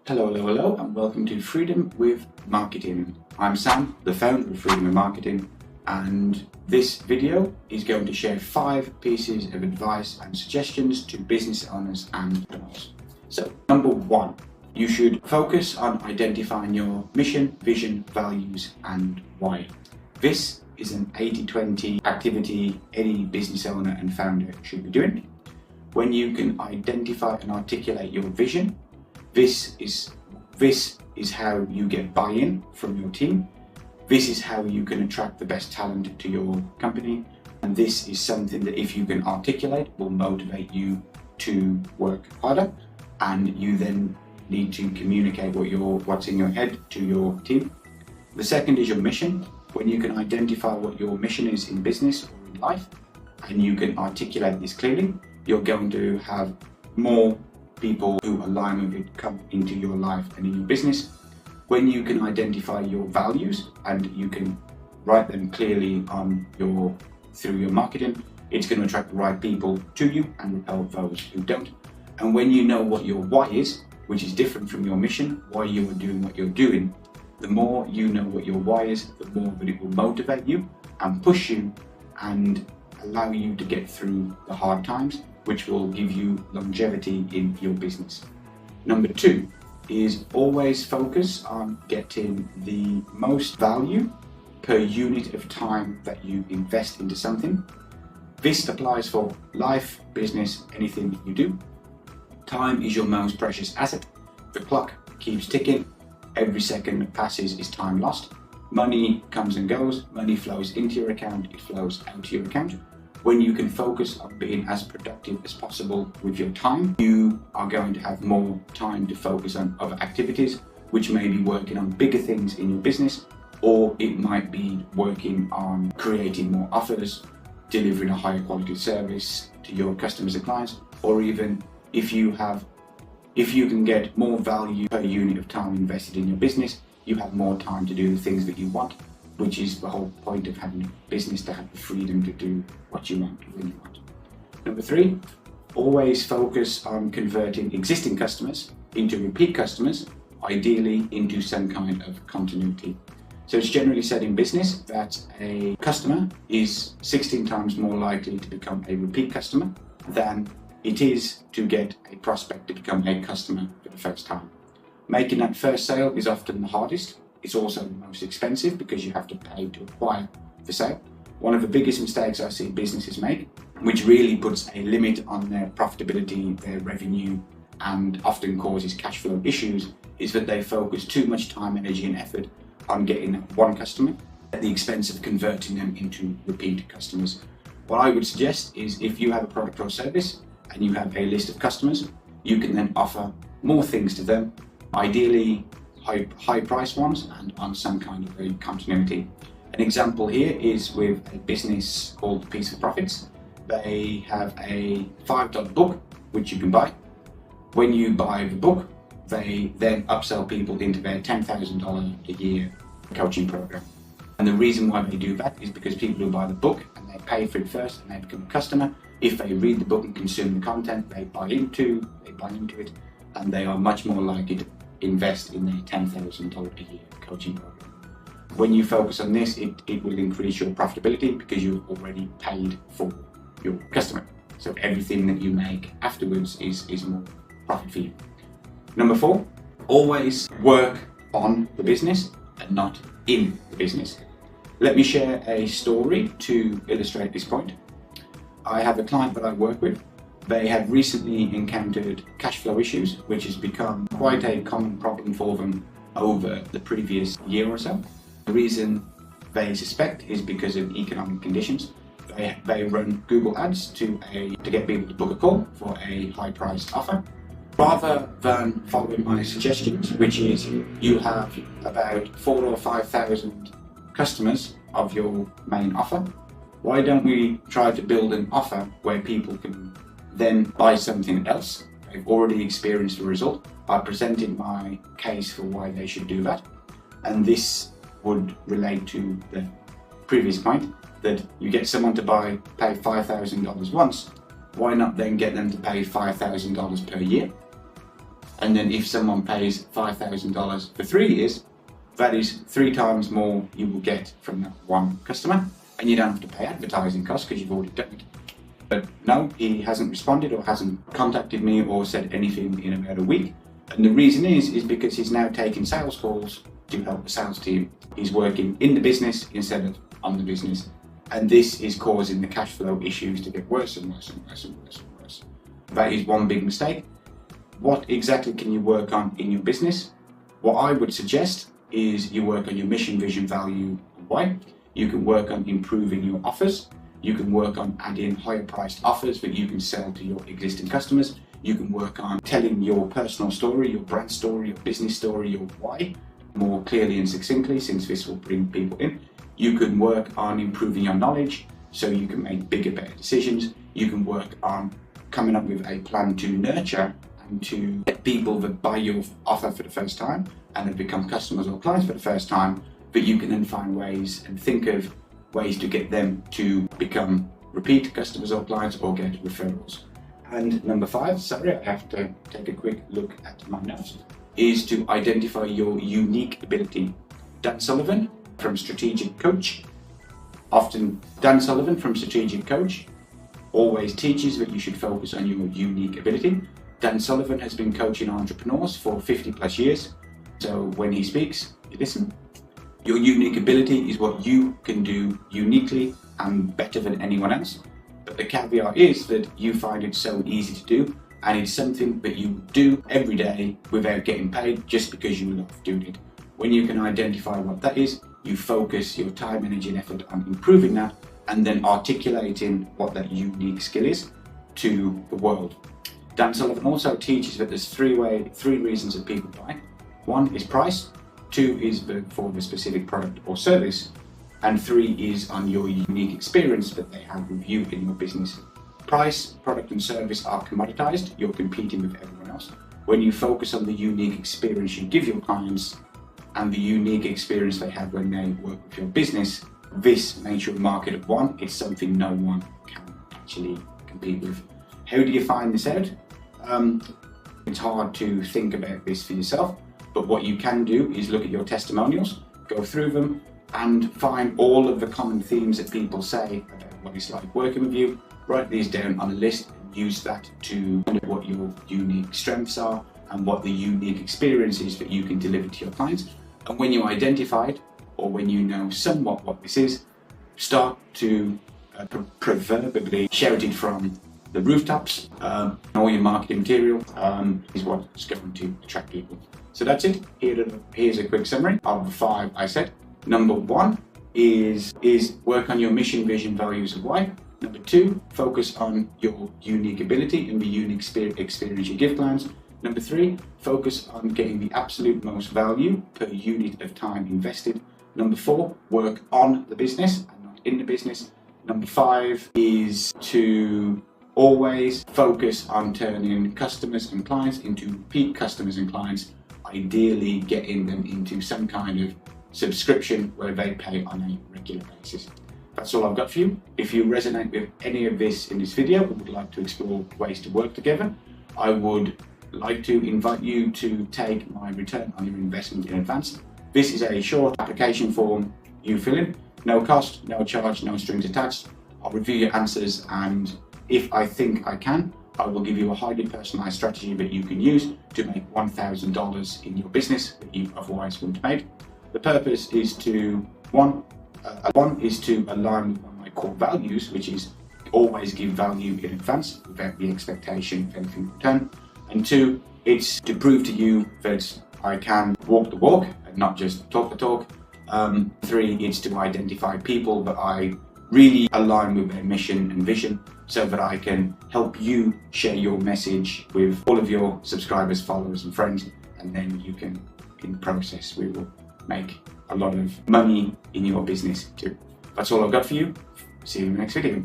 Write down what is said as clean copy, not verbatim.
Hello, and welcome to Freedom with Marketing. I'm Sam, the founder of Freedom with Marketing, and this video is going to share 5 pieces of advice and suggestions to business owners and entrepreneurs. So, number 1, you should focus on identifying your mission, vision, values, and why. This is an 80-20 activity any business owner and founder should be doing. When you can identify and articulate your vision, this is how you get buy-in from your team. This is how you can attract the best talent to your company. And this is something that, if you can articulate, will motivate you to work harder. And you then need to communicate what's in your head to your team. The second is your mission. When you can identify what your mission is in business or in life, and you can articulate this clearly, you're going to have more people who align with it come into your life and in your business. When you can identify your values and you can write them clearly through your marketing, it's going to attract the right people to you and repel those who don't. And when you know what your why is, which is different from your mission, why you are doing what you're doing, the more you know what your why is, the more that it will motivate you and push you and allow you to get through the hard times, which will give you longevity in your business. Number 2 is always focus on getting the most value per unit of time that you invest into something. This applies for life, business, anything that you do. Time is your most precious asset. The clock keeps ticking. Every second that passes is time lost. Money comes and goes. Money flows into your account. It flows out to your account. When you can focus on being as productive as possible with your time, you are going to have more time to focus on other activities, which may be working on bigger things in your business, or it might be working on creating more offers, delivering a higher quality service to your customers and clients, or even if you can get more value per unit of time invested in your business, you have more time to do the things that you want, which is the whole point of having a business, to have the freedom to do what you want when you want. Number 3, always focus on converting existing customers into repeat customers, ideally into some kind of continuity. So it's generally said in business that a customer is 16 times more likely to become a repeat customer than it is to get a prospect to become a customer for the first time. Making that first sale is often the hardest. It's also the most expensive because you have to pay to acquire the sale. One of the biggest mistakes I see businesses make, which really puts a limit on their profitability, their revenue, and often causes cash flow issues, is that they focus too much time, energy, and effort on getting one customer at the expense of converting them into repeat customers. What I would suggest is, if you have a product or service and you have a list of customers, you can then offer more things to them, ideally high price ones and on some kind of a continuity. An example here is with a business called Piece of Profits. They have a $5 book which you can buy. When you buy the book, they then upsell people into their $10,000 a year coaching program. And the reason why they do that is because people who buy the book and they pay for it first and they become a customer, if they read the book and consume the content, they buy into it, and they are much more likely to invest in their $10,000 a year coaching program. When you focus on this, it will increase your profitability because you've already paid for your customer. So everything that you make afterwards is more profit for you. Number 4, always work on the business and not in the business. Let me share a story to illustrate this point. I have a client that I work with. They have recently encountered cash flow issues, which has become quite a common problem for them over the previous year or so. The reason they suspect is because of economic conditions. They run Google ads to get people to book a call for a high-priced offer. Rather than following my suggestions, which is you have about 4,000 or 5,000 customers of your main offer, why don't we try to build an offer where people can then buy something else? They've already experienced the result. I presented my case for why they should do that, and this would relate to the previous point, that you get someone to pay $5,000 once, why not then get them to pay $5,000 per year? And then if someone pays $5,000 for 3 years, that is 3 times more you will get from that one customer. And you don't have to pay advertising costs because you've already done it. But no, he hasn't responded or hasn't contacted me or said anything in about a week. And the reason is because he's now taking sales calls to help the sales team. He's working in the business instead of on the business. And this is causing the cash flow issues to get worse and worse and worse and worse and worse. That is one big mistake. What exactly can you work on in your business? What I would suggest is you work on your mission, vision, value, and why. You can work on improving your offers. You can work on adding higher priced offers that you can sell to your existing customers. You can work on telling your personal story, your brand story, your business story, your why more clearly and succinctly, since this will bring people in. You can work on improving your knowledge so you can make bigger, better decisions. You can work on coming up with a plan to nurture and to get people that buy your offer for the first time and have become customers or clients for the first time, but you can then find ways and think of ways to get them to become repeat customers or clients or get referrals. And number 5, sorry, I have to take a quick look at my notes, is to identify your unique ability. Dan Sullivan from Strategic Coach always teaches that you should focus on your unique ability. Dan Sullivan has been coaching entrepreneurs for 50 plus years. So when he speaks, you listen. Your unique ability is what you can do uniquely and better than anyone else. But the caveat is that you find it so easy to do, and it's something that you do every day without getting paid just because you love doing it. When you can identify what that is, you focus your time, energy and effort on improving that and then articulating what that unique skill is to the world. Dan Sullivan also teaches that there's three reasons that people buy. 1 is price, 2 is for the specific product or service, and 3 is on your unique experience that they have with you in your business. Price, product and service are commoditized. You're competing with everyone else. When you focus on the unique experience you give your clients and the unique experience they have when they work with your business, this makes your market of one. It's something no one can actually compete with. How do you find this out? It's hard to think about this for yourself, but what you can do is look at your testimonials, go through them, and find all of the common themes that people say about what it's like working with you. Write these down on a list and use that to find out what your unique strengths are and what the unique experience is that you can deliver to your clients. And when you identify it, or when you know somewhat what this is, start to proverbially shout it from the rooftops. All your marketing material is what's going to attract people. So that's it. Here's a quick summary of the 5 I said. Number 1 is work on your mission, vision, values and why. Number 2, focus on your unique ability and the unique experience you give clients. Number 3, focus on getting the absolute most value per unit of time invested. Number 4, work on the business and not in the business. Number 5 is to always focus on turning customers and clients into repeat customers and clients, ideally getting them into some kind of subscription where they pay on a regular basis. That's all I've got for you. If you resonate with any of this in this video and would like to explore ways to work together, I would like to invite you to take my return on your investment in advance. This is a short application form you fill in, no cost, no charge, no strings attached. I'll review your answers, and if I think I can, I will give you a highly personalized strategy that you can use to make $1,000 in your business that you otherwise wouldn't have made. The purpose is to, one is to align with one of my core values, which is always give value in advance without the expectation of anything in return. And 2, it's to prove to you that I can walk the walk and not just talk the talk. 3, it's to identify people that I really align with their mission and vision so that I can help you share your message with all of your subscribers, followers and friends, and then you can, in the process, we will make a lot of money in your business too. That's all I've got for you. See you in the next video.